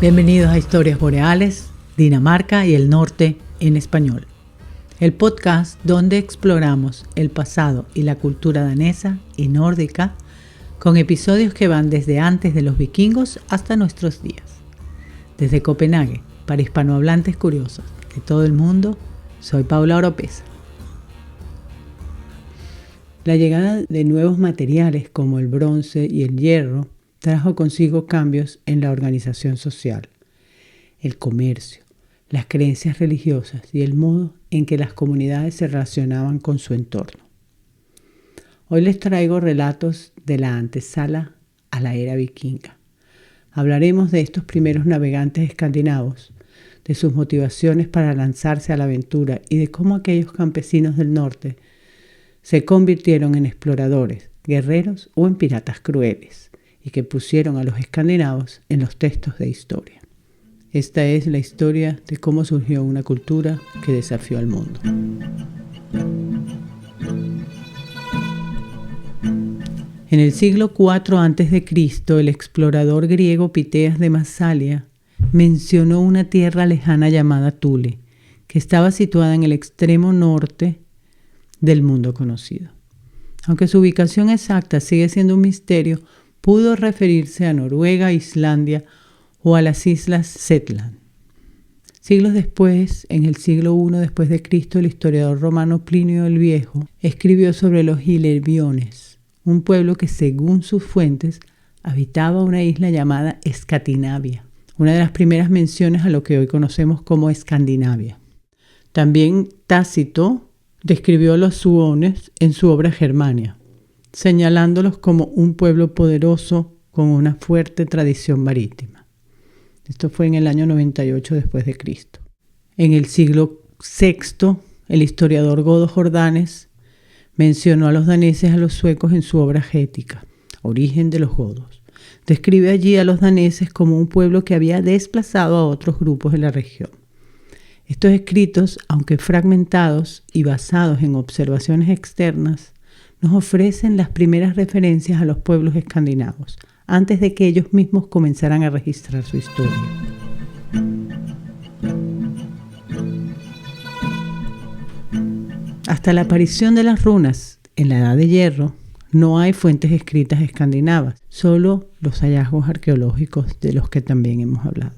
Bienvenidos a Historias Boreales, Dinamarca y el Norte en español. El podcast donde exploramos el pasado y la cultura danesa y nórdica con episodios que van desde antes de los vikingos hasta nuestros días. Desde Copenhague, para hispanohablantes curiosos de todo el mundo, soy Paula Oropesa. La llegada de nuevos materiales como el bronce y el hierro trajo consigo cambios en la organización social, el comercio, las creencias religiosas y el modo en que las comunidades se relacionaban con su entorno. Hoy les traigo relatos de la antesala a la era vikinga. Hablaremos de estos primeros navegantes escandinavos, de sus motivaciones para lanzarse a la aventura y de cómo aquellos campesinos del norte se convirtieron en exploradores, guerreros o en piratas crueles y que pusieron a los escandinavos en los textos de historia. Esta es la historia de cómo surgió una cultura que desafió al mundo. En el siglo IV a.C., el explorador griego Piteas de Masalia mencionó una tierra lejana llamada Thule, que estaba situada en el extremo norte del mundo conocido. Aunque su ubicación exacta sigue siendo un misterio, pudo referirse a Noruega, Islandia o a las islas Shetland. Siglos después, en el siglo I después de Cristo, el historiador romano Plinio el Viejo escribió sobre los Hilebiones, un pueblo que según sus fuentes habitaba una isla llamada Escandinavia, una de las primeras menciones a lo que hoy conocemos como Escandinavia. También Tácito describió a los suones en su obra Germania, señalándolos como un pueblo poderoso con una fuerte tradición marítima. Esto fue en el año 98 después de Cristo. En el siglo VI, el historiador Godo Jordanes mencionó a los daneses y a los suecos en su obra Gética, Origen de los Godos. Describe allí a los daneses como un pueblo que había desplazado a otros grupos de la región. Estos escritos, aunque fragmentados y basados en observaciones externas, nos ofrecen las primeras referencias a los pueblos escandinavos, antes de que ellos mismos comenzaran a registrar su historia. Hasta la aparición de las runas en la Edad de Hierro, no hay fuentes escritas escandinavas, solo los hallazgos arqueológicos de los que también hemos hablado.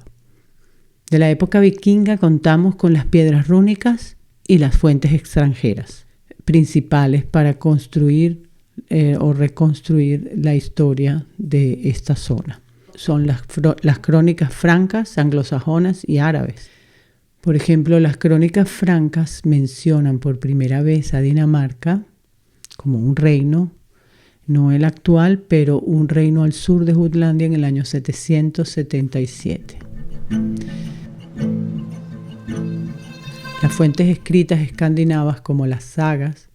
De la época vikinga contamos con las piedras rúnicas y las fuentes extranjeras, principales para construir o reconstruir la historia de esta zona. Son las crónicas francas, anglosajonas y árabes. Por ejemplo, las crónicas francas mencionan por primera vez a Dinamarca como un reino, no el actual, pero un reino al sur de Jutlandia en el año 777. Las fuentes escritas escandinavas como las sagas,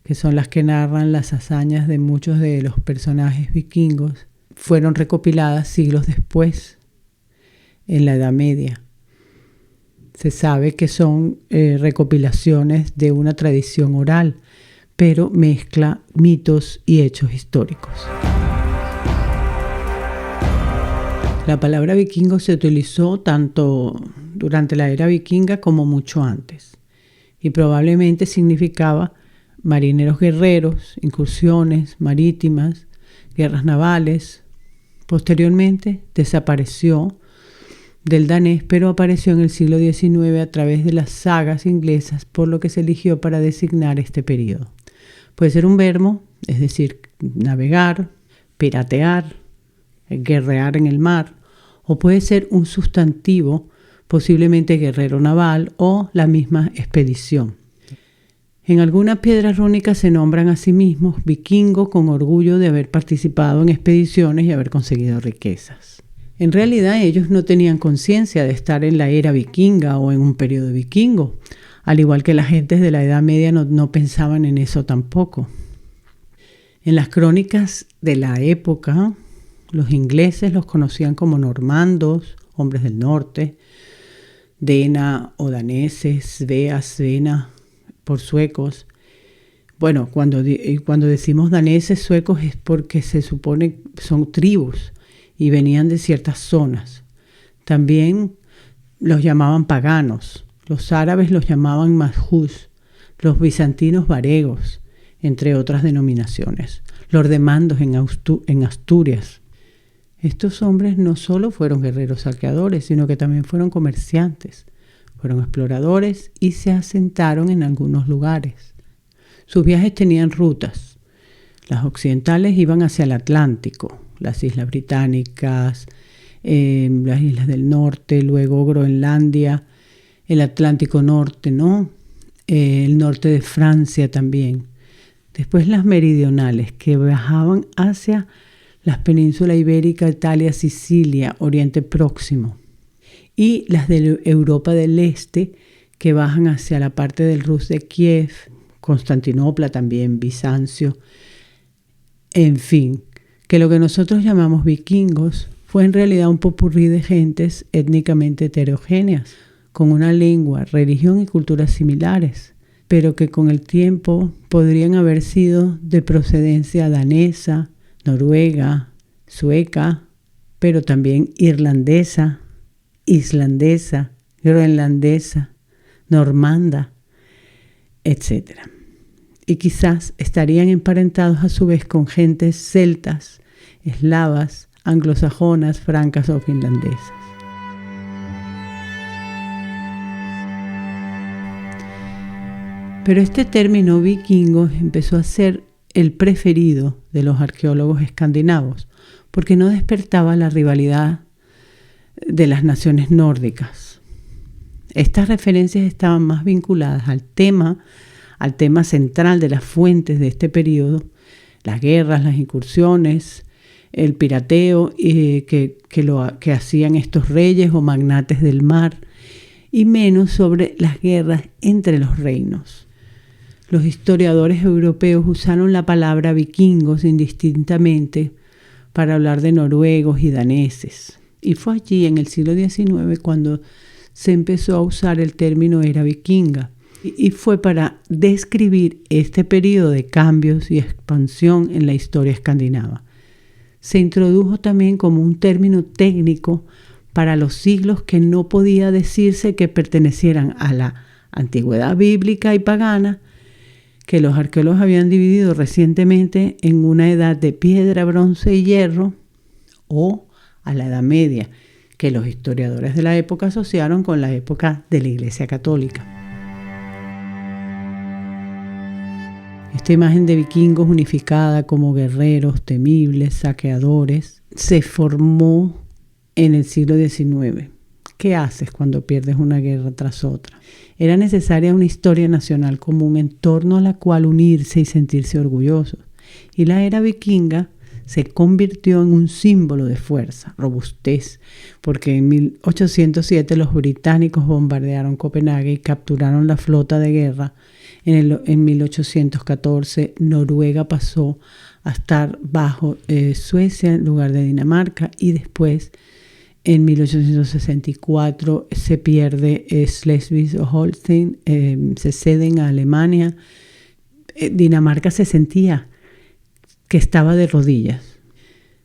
que son las que narran las hazañas de muchos de los personajes vikingos, fueron recopiladas siglos después, en la Edad Media. Se sabe que son recopilaciones de una tradición oral, pero mezcla mitos y hechos históricos. La palabra vikingo se utilizó tanto durante la era vikinga como mucho antes, y probablemente significaba marineros guerreros, incursiones marítimas, guerras navales. Posteriormente desapareció del danés, pero apareció en el siglo XIX a través de las sagas inglesas, por lo que se eligió para designar este periodo. Puede ser un verbo, es decir, navegar, piratear, guerrear en el mar, o puede ser un sustantivo, posiblemente guerrero naval o la misma expedición. En algunas piedras rúnicas se nombran a sí mismos vikingos con orgullo de haber participado en expediciones y haber conseguido riquezas. En realidad ellos no tenían conciencia de estar en la era vikinga o en un periodo vikingo, al igual que las gentes de la Edad Media no pensaban en eso tampoco. En las crónicas de la época, los ingleses los conocían como normandos, hombres del norte, Dena o daneses, Svea, Svena, por suecos. Bueno, cuando decimos daneses, suecos, es porque se supone son tribus y venían de ciertas zonas. También los llamaban paganos. Los árabes los llamaban majús, los bizantinos varegos, entre otras denominaciones. Lordemandos en Asturias. Estos hombres no solo fueron guerreros saqueadores, sino que también fueron comerciantes, fueron exploradores y se asentaron en algunos lugares. Sus viajes tenían rutas. Las occidentales iban hacia el Atlántico, las islas británicas, las islas del norte, luego Groenlandia, el Atlántico norte, ¿no? El norte de Francia también. Después las meridionales, que viajaban hacia las penínsulas ibéricas, Italia, Sicilia, Oriente Próximo. Y las de Europa del Este, que bajan hacia la parte del Rus de Kiev, Constantinopla también, Bizancio. En fin, que lo que nosotros llamamos vikingos fue en realidad un popurrí de gentes étnicamente heterogéneas, con una lengua, religión y culturas similares, pero que con el tiempo podrían haber sido de procedencia danesa, noruega, sueca, pero también irlandesa, islandesa, groenlandesa, normanda, etc. Y quizás estarían emparentados a su vez con gentes celtas, eslavas, anglosajonas, francas o finlandesas. Pero este término vikingos empezó a ser el preferido de los arqueólogos escandinavos, porque no despertaba la rivalidad de las naciones nórdicas. Estas referencias estaban más vinculadas al tema central de las fuentes de este periodo, las guerras, las incursiones, el pirateo que hacían estos reyes o magnates del mar, y menos sobre las guerras entre los reinos. Los historiadores europeos usaron la palabra vikingos indistintamente para hablar de noruegos y daneses. Y fue allí en el siglo XIX cuando se empezó a usar el término era vikinga. Y fue para describir este periodo de cambios y expansión en la historia escandinava. Se introdujo también como un término técnico para los siglos que no podía decirse que pertenecieran a la antigüedad bíblica y pagana, que los arqueólogos habían dividido recientemente en una edad de piedra, bronce y hierro, o a la Edad Media, que los historiadores de la época asociaron con la época de la Iglesia Católica. Esta imagen de vikingos unificada como guerreros temibles, saqueadores, se formó en el siglo XIX. ¿Qué haces cuando pierdes una guerra tras otra? Era necesaria una historia nacional común en torno a la cual unirse y sentirse orgullosos. Y la era vikinga se convirtió en un símbolo de fuerza, robustez, porque en 1807 los británicos bombardearon Copenhague y capturaron la flota de guerra. En 1814 Noruega pasó a estar bajo Suecia en lugar de Dinamarca, y después en 1864 se pierde Schleswig-Holstein, se ceden a Alemania. Dinamarca se sentía que estaba de rodillas.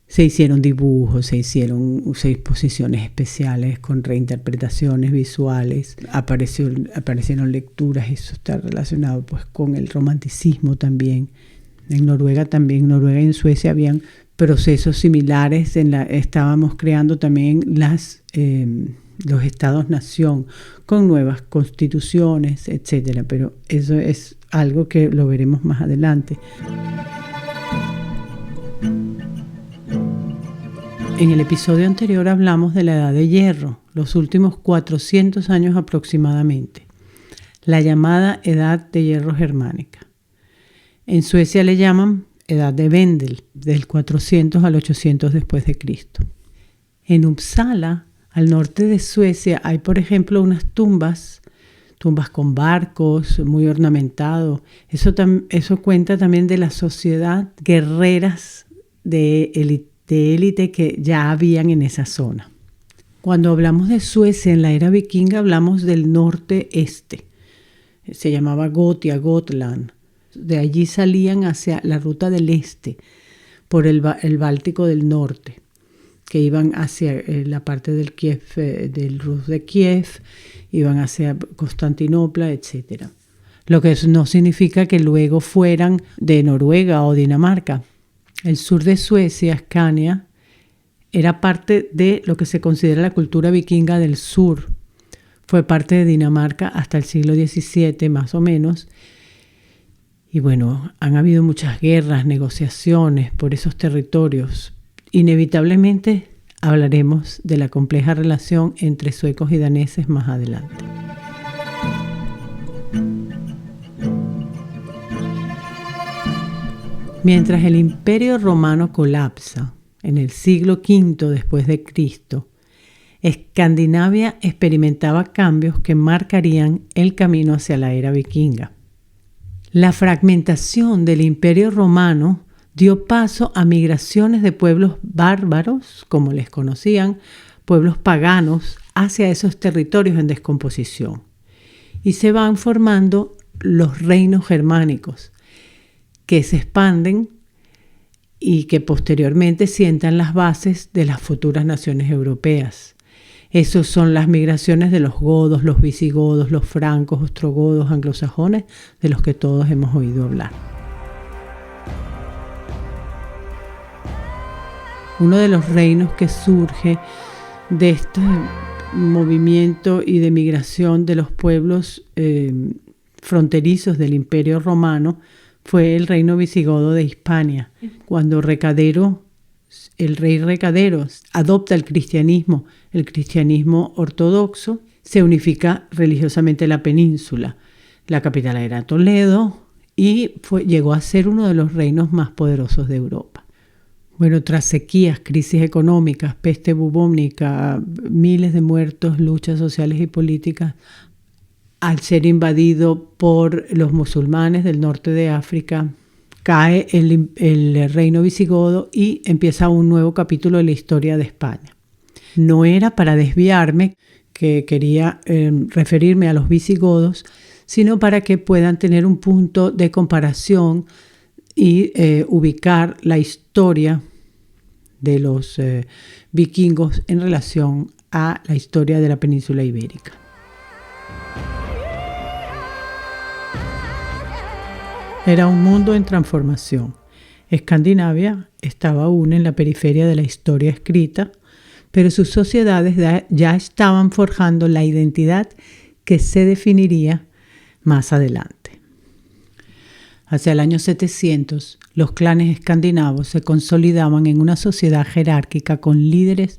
Se hicieron dibujos, se hicieron exposiciones especiales con reinterpretaciones visuales, aparecieron lecturas. Eso está relacionado pues con el romanticismo también. En Noruega y en Suecia habían procesos similares. Estábamos creando también los estados-nación con nuevas constituciones, etcétera. Pero eso es algo que lo veremos más adelante. En el episodio anterior hablamos de la Edad de Hierro, los últimos 400 años aproximadamente, la llamada Edad de Hierro germánica. En Suecia le llaman Edad de Vendel, del 400 al 800 después de Cristo. En Uppsala, al norte de Suecia, hay por ejemplo unas tumbas con barcos, muy ornamentado. Eso cuenta también de la sociedad guerreras de élite que ya habían en esa zona. Cuando hablamos de Suecia en la era vikinga, hablamos del norte-este. Se llamaba Gotia, Gotland. De allí salían hacia la ruta del este, por el Báltico del norte, que iban hacia la parte del Kiev, del Rus de Kiev, iban hacia Constantinopla, etc. Lo que no significa que luego fueran de Noruega o Dinamarca. El sur de Suecia, Scania, era parte de lo que se considera la cultura vikinga del sur. Fue parte de Dinamarca hasta el siglo XVII, más o menos. Y bueno, han habido muchas guerras, negociaciones por esos territorios. Inevitablemente hablaremos de la compleja relación entre suecos y daneses más adelante. Mientras el Imperio Romano colapsa en el siglo V después de Cristo, Escandinavia experimentaba cambios que marcarían el camino hacia la era vikinga. La fragmentación del Imperio Romano dio paso a migraciones de pueblos bárbaros, como les conocían, pueblos paganos, hacia esos territorios en descomposición. Y se van formando los reinos germánicos, que se expanden y que posteriormente sientan las bases de las futuras naciones europeas. Esos son las migraciones de los godos, los visigodos, los francos, ostrogodos, anglosajones, de los que todos hemos oído hablar. Uno de los reinos que surge de este movimiento y de migración de los pueblos fronterizos del Imperio Romano fue el reino visigodo de Hispania. Cuando el rey Recadero adopta el cristianismo ortodoxo, se unifica religiosamente la península. La capital era Toledo y llegó a ser uno de los reinos más poderosos de Europa. Bueno, tras sequías, crisis económicas, peste bubónica, miles de muertos, luchas sociales y políticas, al ser invadido por los musulmanes del norte de África, cae el reino visigodo y empieza un nuevo capítulo de la historia de España. No era para desviarme, que quería referirme a los visigodos, sino para que puedan tener un punto de comparación y ubicar la historia de los vikingos en relación a la historia de la península ibérica. Era un mundo en transformación. Escandinavia estaba aún en la periferia de la historia escrita, pero sus sociedades ya estaban forjando la identidad que se definiría más adelante. Hacia el año 700, los clanes escandinavos se consolidaban en una sociedad jerárquica con líderes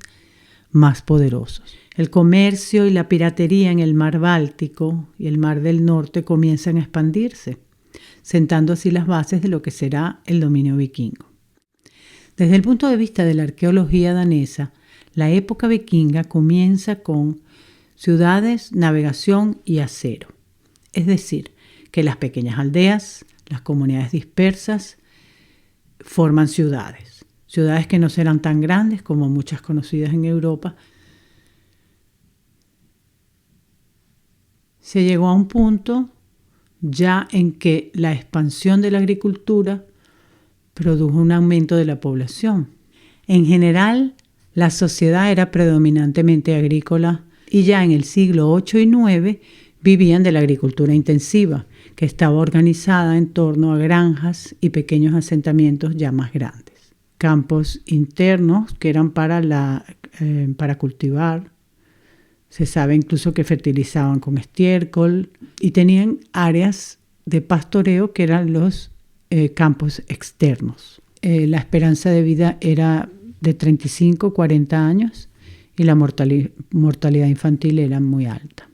más poderosos. El comercio y la piratería en el mar Báltico y el mar del Norte comienzan a expandirse, sentando así las bases de lo que será el dominio vikingo. Desde el punto de vista de la arqueología danesa, la época vikinga comienza con ciudades, navegación y acero. Es decir, que las pequeñas aldeas, las comunidades dispersas, forman ciudades. Ciudades que no serán tan grandes como muchas conocidas en Europa. Se llegó a un punto ya en que la expansión de la agricultura produjo un aumento de la población. En general, la sociedad era predominantemente agrícola y ya en el siglo VIII y IX vivían de la agricultura intensiva, que estaba organizada en torno a granjas y pequeños asentamientos ya más grandes. Campos internos que eran para cultivar. Se sabe incluso que fertilizaban con estiércol y tenían áreas de pastoreo que eran los campos externos. La esperanza de vida era de 35-40 años y la mortalidad infantil era muy alta.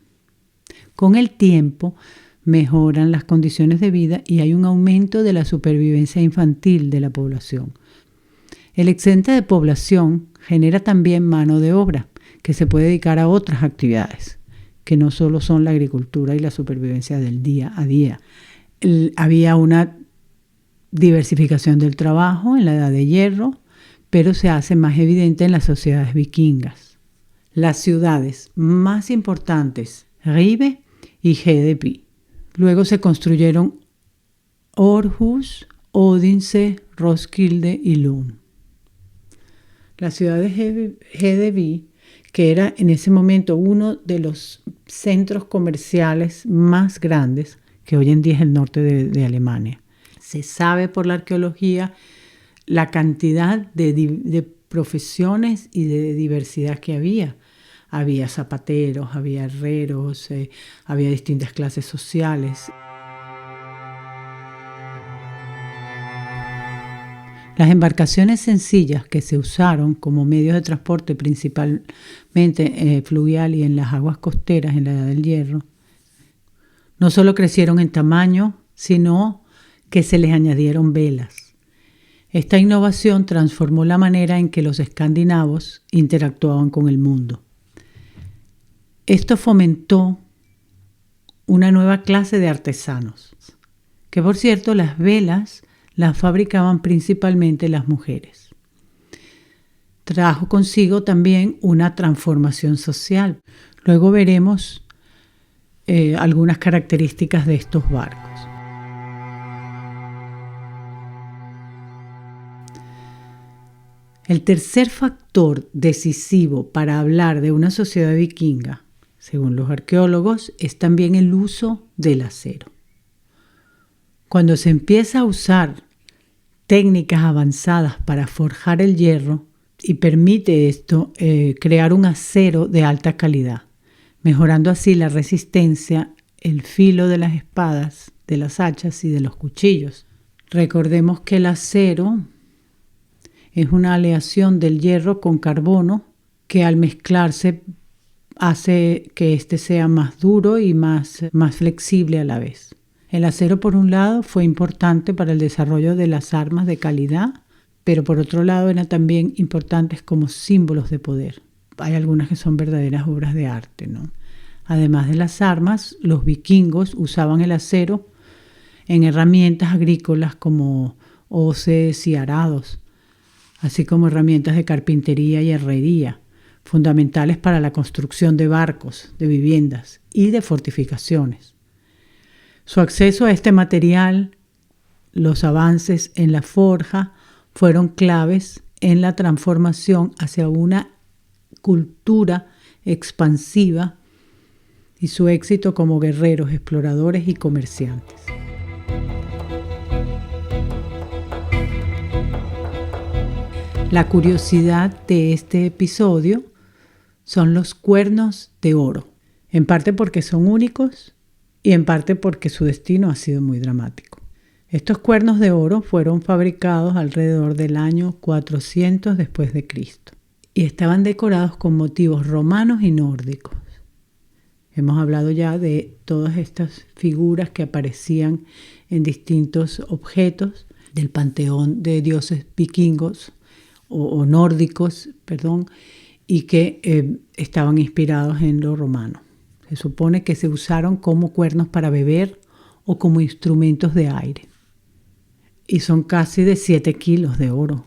Con el tiempo mejoran las condiciones de vida y hay un aumento de la supervivencia infantil de la población. El excedente de población genera también mano de obra que se puede dedicar a otras actividades, que no solo son la agricultura y la supervivencia del día a día. Había una diversificación del trabajo en la Edad de Hierro, pero se hace más evidente en las sociedades vikingas. Las ciudades más importantes, Ribe y Hedeby. Luego se construyeron Aarhus, Odense, Roskilde y Lund. La ciudad de Hedeby, que era en ese momento uno de los centros comerciales más grandes, que hoy en día es el norte de Alemania. Se sabe por la arqueología la cantidad de profesiones y de diversidad que había. Había zapateros, había herreros, había distintas clases sociales. Las embarcaciones sencillas que se usaron como medios de transporte principalmente fluvial y en las aguas costeras en la Edad del Hierro, no solo crecieron en tamaño, sino que se les añadieron velas. Esta innovación transformó la manera en que los escandinavos interactuaban con el mundo. Esto fomentó una nueva clase de artesanos, que por cierto las velas las fabricaban principalmente las mujeres. Trajo consigo también una transformación social. Luego veremos algunas características de estos barcos. El tercer factor decisivo para hablar de una sociedad vikinga, según los arqueólogos, es también el uso del acero. Cuando se empieza a usar técnicas avanzadas para forjar el hierro y permite esto crear un acero de alta calidad, mejorando así la resistencia, el filo de las espadas, de las hachas y de los cuchillos. Recordemos que el acero es una aleación del hierro con carbono que al mezclarse hace que éste sea más duro y más flexible a la vez. El acero, por un lado, fue importante para el desarrollo de las armas de calidad, pero por otro lado eran también importantes como símbolos de poder. Hay algunas que son verdaderas obras de arte, ¿no? Además de las armas, los vikingos usaban el acero en herramientas agrícolas como hoces y arados, así como herramientas de carpintería y herrería, fundamentales para la construcción de barcos, de viviendas y de fortificaciones. Su acceso a este material, los avances en la forja, fueron claves en la transformación hacia una cultura expansiva y su éxito como guerreros, exploradores y comerciantes. La curiosidad de este episodio son los cuernos de oro, en parte porque son únicos y en parte porque su destino ha sido muy dramático. Estos cuernos de oro fueron fabricados alrededor del año 400 después de Cristo y estaban decorados con motivos romanos y nórdicos. Hemos hablado ya de todas estas figuras que aparecían en distintos objetos del panteón de dioses vikingos o nórdicos, y que estaban inspirados en lo romano. Se supone que se usaron como cuernos para beber o como instrumentos de aire. Y son casi de 7 kilos de oro.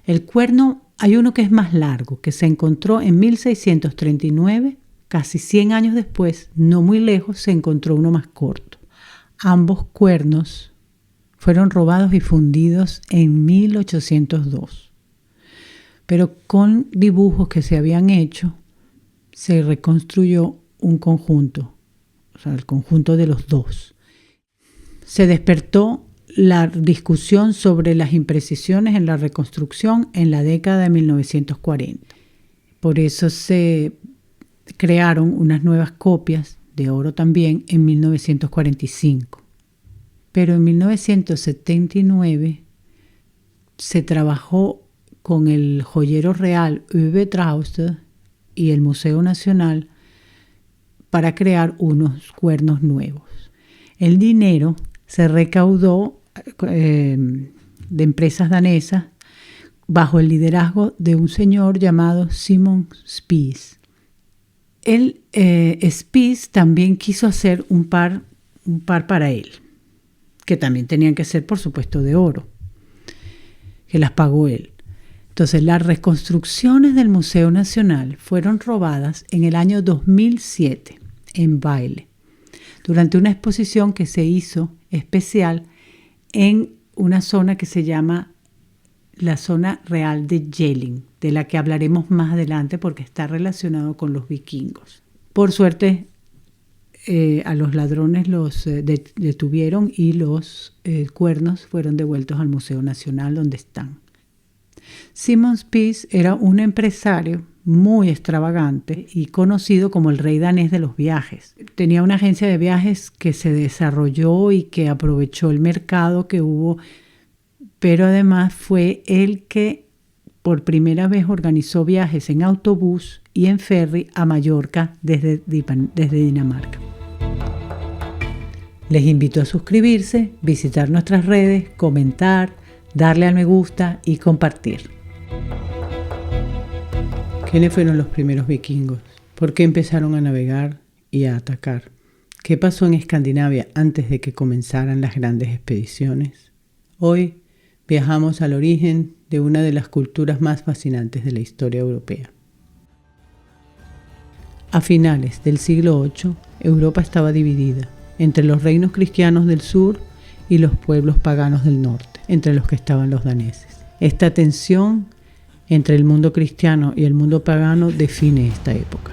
El cuerno, hay uno que es más largo, que se encontró en 1639, casi 100 años después, no muy lejos, se encontró uno más corto. Ambos cuernos fueron robados y fundidos en 1802. Pero con dibujos que se habían hecho, se reconstruyó un conjunto, o sea, el conjunto de los dos. Se despertó la discusión sobre las imprecisiones en la reconstrucción en la década de 1940. Por eso se crearon unas nuevas copias de oro también en 1945. Pero en 1979 se trabajó con el joyero real Uwe Trauste y el Museo Nacional para crear unos cuernos nuevos. El dinero se recaudó de empresas danesas bajo el liderazgo de un señor llamado Simon Spies. Spies también quiso hacer un par para él, que también tenían que ser, por supuesto, de oro, que las pagó él. Entonces, las reconstrucciones del Museo Nacional fueron robadas en el año 2007 en Baile, durante una exposición que se hizo especial en una zona que se llama la zona real de Jelling, de la que hablaremos más adelante porque está relacionado con los vikingos. Por suerte, a los ladrones los detuvieron y los cuernos fueron devueltos al Museo Nacional donde están. Simon Spies era un empresario muy extravagante y conocido como el rey danés de los viajes. Tenía una agencia de viajes que se desarrolló y que aprovechó el mercado que hubo, pero además fue el que por primera vez organizó viajes en autobús y en ferry a Mallorca desde Dinamarca. Les invito a suscribirse, visitar nuestras redes, comentar, darle al me gusta y compartir. ¿Quiénes fueron los primeros vikingos? ¿Por qué empezaron a navegar y a atacar? ¿Qué pasó en Escandinavia antes de que comenzaran las grandes expediciones? Hoy viajamos al origen de una de las culturas más fascinantes de la historia europea. A finales del siglo VIII, Europa estaba dividida entre los reinos cristianos del sur y los pueblos paganos del norte, entre los que estaban los daneses. Esta tensión entre el mundo cristiano y el mundo pagano define esta época.